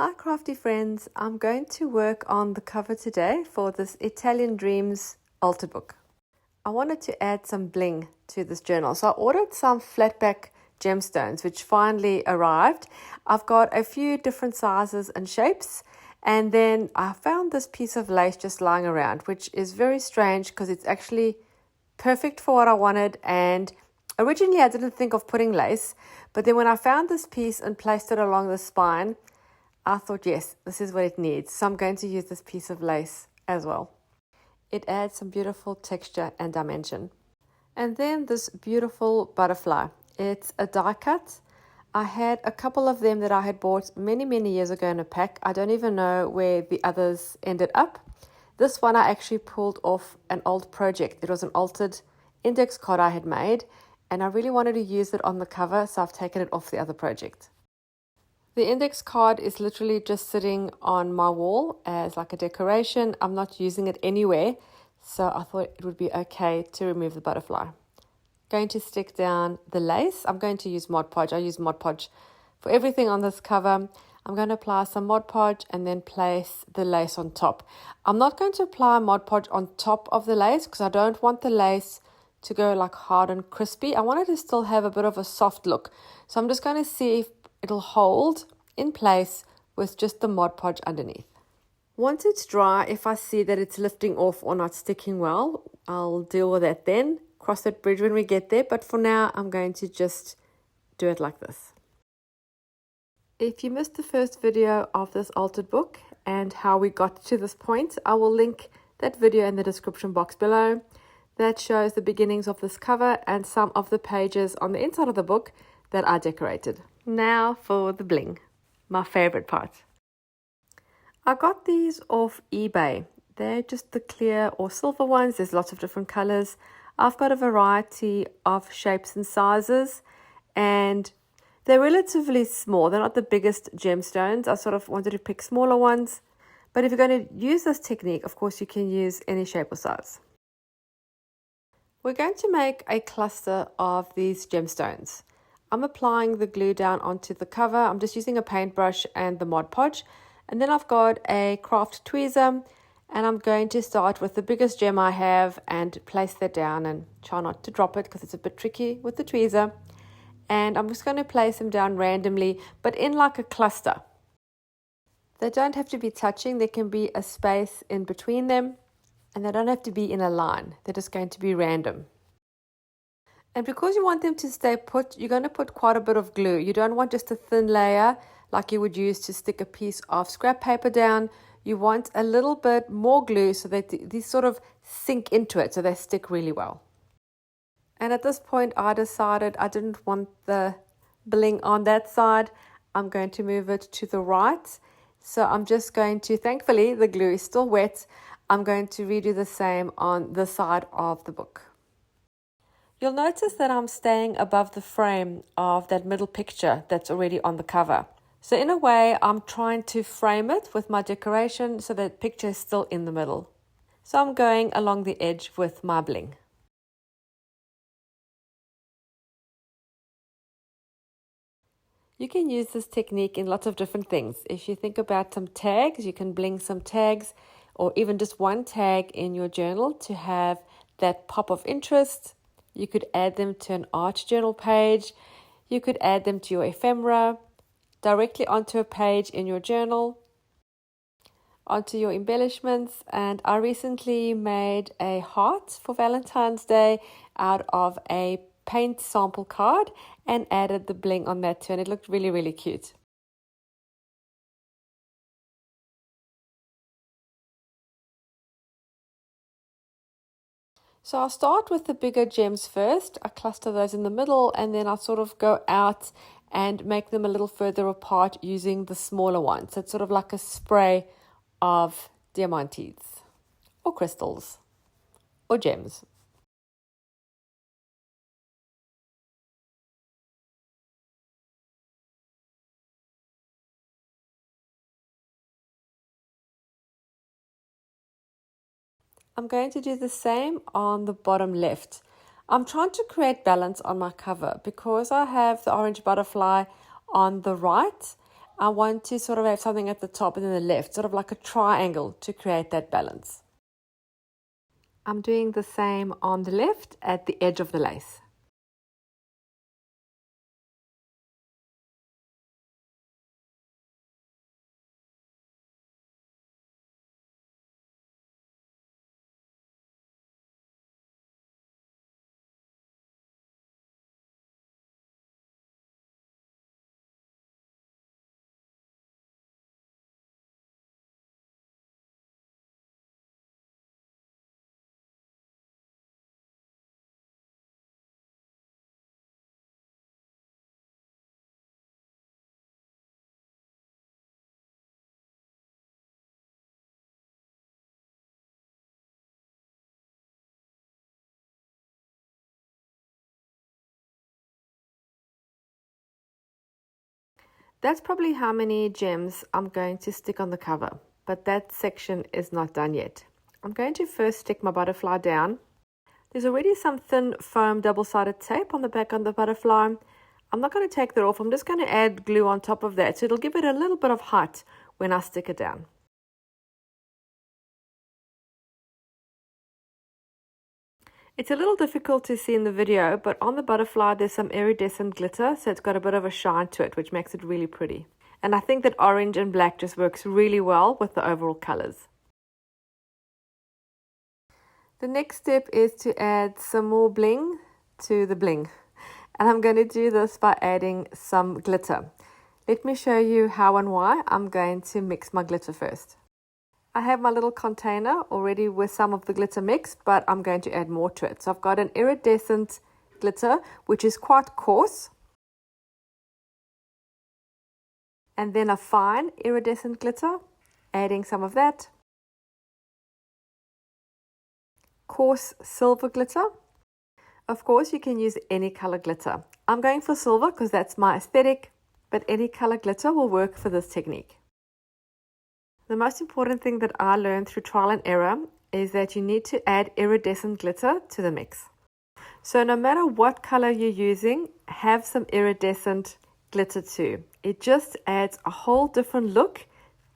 Hi crafty friends, I'm going to work on the cover today for this Italian Dreams altered book. I wanted to add some bling to this journal, so I ordered some flatback gemstones which finally arrived. I've got a few different sizes and shapes, and then I found this piece of lace just lying around, which is very strange because it's actually perfect for what I wanted. And originally I didn't think of putting lace, but then when I found this piece and placed it along the spine, I thought, yes, this is what it needs. So I'm going to use this piece of lace as well. It adds some beautiful texture and dimension. And then this beautiful butterfly. It's a die cut. I had a couple of them that I had bought many years ago in a pack. I don't even know where the others ended up. This one I actually pulled off an old project. It was an altered index card I had made, and I really wanted to use it on the cover, so I've taken it off the other project. The index card is literally just sitting on my wall as like a decoration. I'm not using it anywhere, so I thought it would be okay to remove the butterfly. Going to stick down the lace. I'm going to use Mod Podge. I use Mod Podge for everything on this cover. I'm going to apply some Mod Podge and then place the lace on top. I'm not going to apply Mod Podge on top of the lace because I don't want the lace to go like hard and crispy. I want it to still have a bit of a soft look. So I'm just going to see if it'll hold in place with just the Mod Podge underneath. Once it's dry, if I see that it's lifting off or not sticking well, I'll deal with that then. Cross that bridge when we get there, but for now I'm going to just do it like this. If you missed the first video of this altered book and how we got to this point, I will link that video in the description box below. That shows the beginnings of this cover and some of the pages on the inside of the book that I decorated. Now for the bling, my favorite part. I got these off eBay. They're just the clear or silver ones. There's lots of different colors. I've got a variety of shapes and sizes, and they're relatively small. They're not the biggest gemstones. I sort of wanted to pick smaller ones. But if you're going to use this technique, of course, you can use any shape or size. We're going to make a cluster of these gemstones. I'm applying the glue down onto the cover. I'm just using a paintbrush and the Mod Podge. And then I've got a craft tweezer, and I'm going to start with the biggest gem I have and place that down and try not to drop it because it's a bit tricky with the tweezer. And I'm just going to place them down randomly, but in like a cluster. They don't have to be touching. There can be a space in between them, and they don't have to be in a line. They're just going to be random. And because you want them to stay put, you're going to put quite a bit of glue. You don't want just a thin layer like you would use to stick a piece of scrap paper down. You want a little bit more glue so that these sort of sink into it, so they stick really well. And at this point, I decided I didn't want the bling on that side. I'm going to move it to the right. So I'm just going to, thankfully, the glue is still wet. I'm going to redo the same on the side of the book. You'll notice that I'm staying above the frame of that middle picture that's already on the cover. So in a way, I'm trying to frame it with my decoration so that picture is still in the middle. So I'm going along the edge with my bling. You can use this technique in lots of different things. If you think about some tags, you can bling some tags, or even just one tag in your journal to have that pop of interest. You could add them to an art journal page. You could add them to your ephemera, directly onto a page in your journal, onto your embellishments. And I recently made a heart for Valentine's Day out of a paint sample card and added the bling on that too, and it looked really cute. So I'll start with the bigger gems first. I cluster those in the middle, and then I'll sort of go out and make them a little further apart using the smaller ones. So it's sort of like a spray of diamantes or crystals or gems. I'm going to do the same on the bottom left. I'm trying to create balance on my cover because I have the orange butterfly on the right. I want to sort of have something at the top and then the left, sort of like a triangle to create that balance. I'm doing the same on the left at the edge of the lace. That's probably how many gems I'm going to stick on the cover, but that section is not done yet. I'm going to first stick my butterfly down. There's already some thin foam double-sided tape on the back of the butterfly. I'm not going to take that off. I'm just going to add glue on top of that, so it'll give it a little bit of height when I stick it down. It's a little difficult to see in the video, but on the butterfly there's some iridescent glitter, so it's got a bit of a shine to it, which makes it really pretty. And I think that orange and black just works really well with the overall colors. The next step is to add some more bling to the bling. And I'm going to do this by adding some glitter. Let me show you how and why. I'm going to mix my glitter first. I have my little container already with some of the glitter mix, but I'm going to add more to it. So I've got an iridescent glitter, which is quite coarse. And then a fine iridescent glitter, adding some of that. Coarse silver glitter. Of course, you can use any color glitter. I'm going for silver because that's my aesthetic, but any color glitter will work for this technique. The most important thing that I learned through trial and error is that you need to add iridescent glitter to the mix. So no matter what color you're using, have some iridescent glitter too. It just adds a whole different look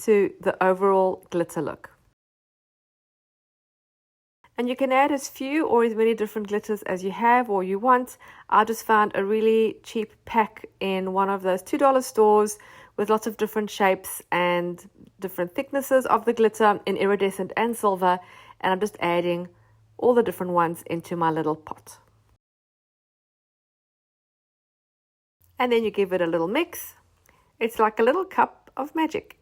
to the overall glitter look. And you can add as few or as many different glitters as you have or you want. I just found a really cheap pack in one of those $2 stores with lots of different shapes and different thicknesses of the glitter in iridescent and silver. And I'm just adding all the different ones into my little pot. And then you give it a little mix. It's like a little cup of magic.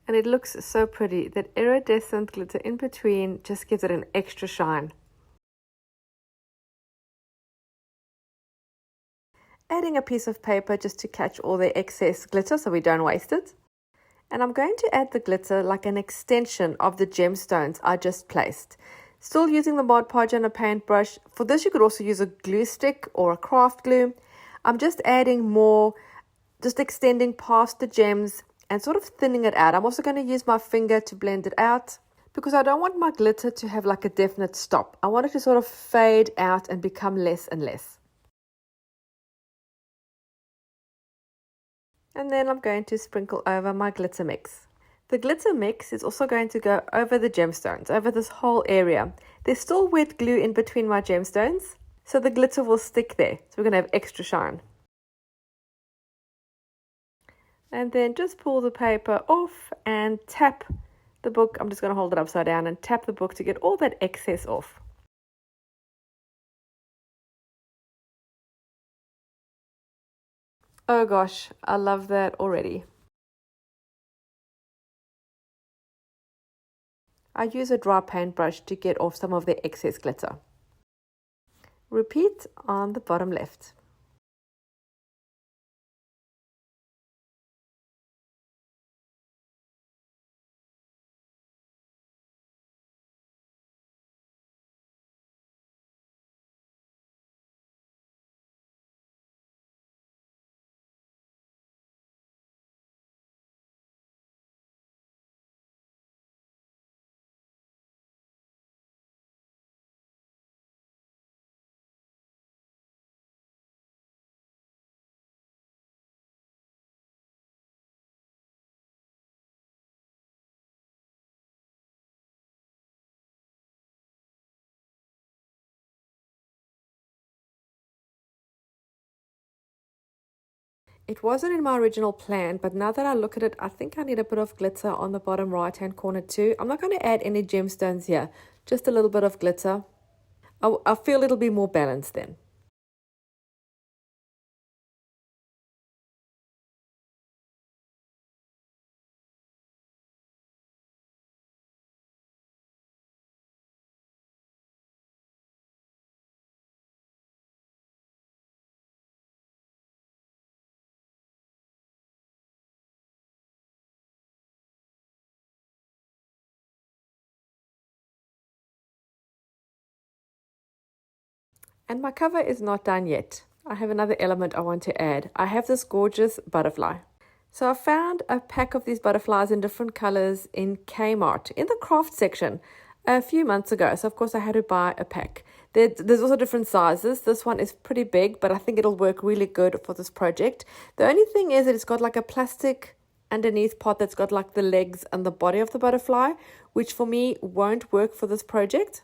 And it looks so pretty. That iridescent glitter in between just gives it an extra shine. Adding a piece of paper just to catch all the excess glitter so we don't waste it. And I'm going to add the glitter like an extension of the gemstones I just placed. Still using the Mod Podge and a paintbrush. For this you could also use a glue stick or a craft glue. I'm just adding more, just extending past the gems and sort of thinning it out. I'm also going to use my finger to blend it out because I don't want my glitter to have like a definite stop. I want it to sort of fade out and become less and less. And then I'm going to sprinkle over my glitter mix. The glitter mix is also going to go over the gemstones, over this whole area. There's still wet glue in between my gemstones, so the glitter will stick there. So we're going to have extra shine. And then just pull the paper off and tap the book. I'm just going to hold it upside down and tap the book to get all that excess off. Oh gosh, I love that already. I use a dry paintbrush to get off some of the excess glitter. Repeat on the bottom left. It wasn't in my original plan, but now that I look at it, I think I need a bit of glitter on the bottom right-hand corner too. I'm not going to add any gemstones here, just a little bit of glitter. I feel it'll be more balanced then. And my cover is not done yet. I have another element I want to add. I have this gorgeous butterfly. So I found a pack of these butterflies in different colors in Kmart in the craft section a few months ago. So of course I had to buy a pack. There's also different sizes. This one is pretty big, but I think it'll work really good for this project. The only thing is that it's got like a plastic underneath part that's got like the legs and the body of the butterfly, which for me won't work for this project.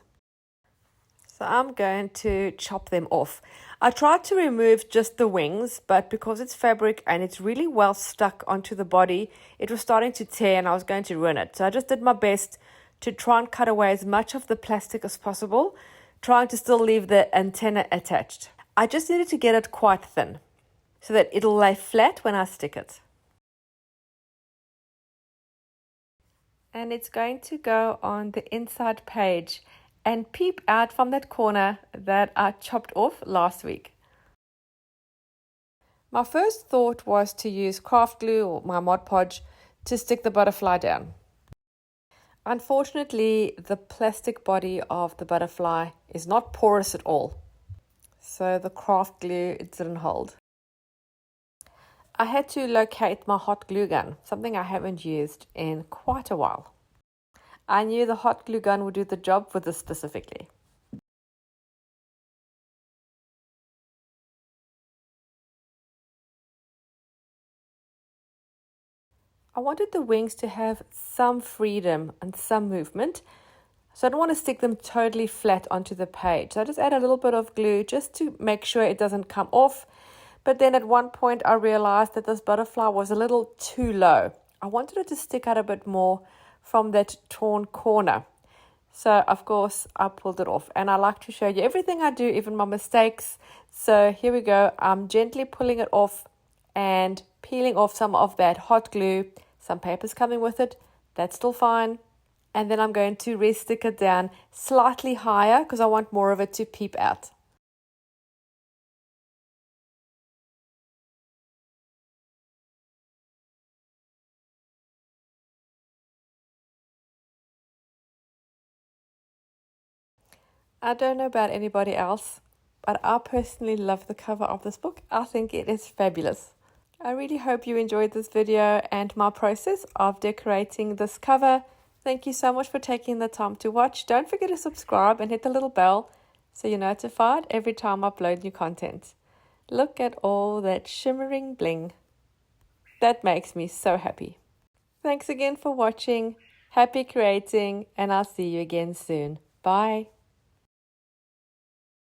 So I'm going to chop them off. I tried to remove just the wings, but because it's fabric and it's really well stuck onto the body, it was starting to tear and I was going to ruin it. So I just did my best to try and cut away as much of the plastic as possible, trying to still leave the antenna attached. I just needed to get it quite thin so that it'll lay flat when I stick it. And it's going to go on the inside page and peep out from that corner that I chopped off last week. My first thought was to use craft glue or my Mod Podge to stick the butterfly down. Unfortunately, the plastic body of the butterfly is not porous at all, so the craft glue didn't hold. I had to locate my hot glue gun, something I haven't used in quite a while. I knew the hot glue gun would do the job for this specifically. I wanted the wings to have some freedom and some movement, so I don't want to stick them totally flat onto the page. So I just add a little bit of glue just to make sure it doesn't come off. But then at one point I realized that this butterfly was a little too low. I wanted it to stick out a bit more from that torn corner. So of course I pulled it off, and I like to show you everything I do, even my mistakes. So here we go. I'm gently pulling it off and peeling off some of that hot glue. Some paper's coming with it. That's still fine. And then I'm going to re-stick it down slightly higher because I want more of it to peep out. I don't know about anybody else, but I personally love the cover of this book. I think it is fabulous. I really hope you enjoyed this video and my process of decorating this cover. Thank you so much for taking the time to watch. Don't forget to subscribe and hit the little bell so you're notified every time I upload new content. Look at all that shimmering bling. That makes me so happy. Thanks again for watching. Happy creating, and I'll see you again soon. Bye.